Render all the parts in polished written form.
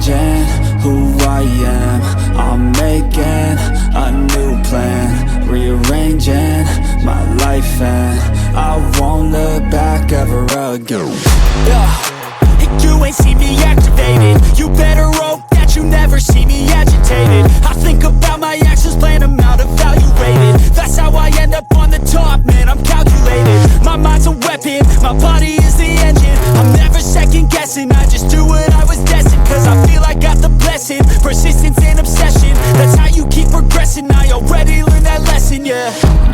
changing who I am. I'm making a new plan, rearranging my life, and I won't look back ever again. You ain't see me activated. You better hope that you never see me agitated. I think about my actions, plan them out, evaluated. That's how I end up on the top, man, I'm calculated. My mind's a weapon, my body is the engine. I'm never second guessing, I just do what I was destined. Cause I feel I got the blessing, persistence and obsession. That's how you keep progressing, I already learned that lesson, yeah.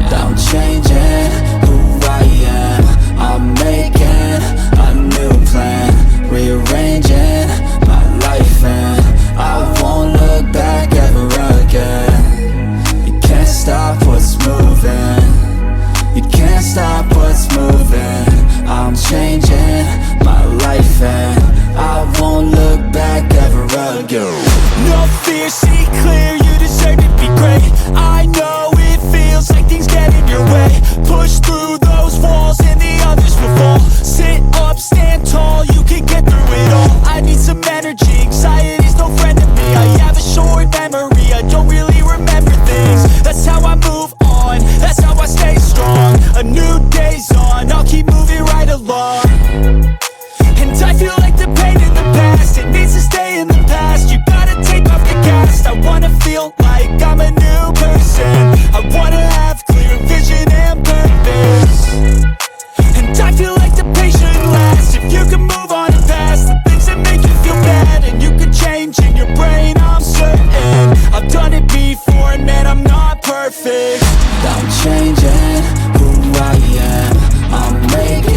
I'm changing who I am. I'm making a new plan, rearranging my life, and I won't look back ever again. You can't stop what's moving. You can't stop what's moving. I'm changing my life, and I won't look back ever again. No fear, see clear, you deserve to be great. I know it feels like things get in your way. Push through those walls and the others will fall. Sit up, stand tall, you can get through it all. I need some energy, anxiety's no friend to me. I have a short memory, I don't really remember things. That's how I move on, that's how I stay strong. A new day's on, I'll keep moving right along. And I feel like the pain in the past, it needs to stay in the past. You gotta take off the cast. I wanna feel like I'm a new person. I wanna have clear vision and purpose. And I feel like the pain shouldn't last. If you can move on and past the things that make you feel bad, and you can change in your brain, I'm certain. I've done it before and man, I'm not perfect. I'm changing who I am. I'm making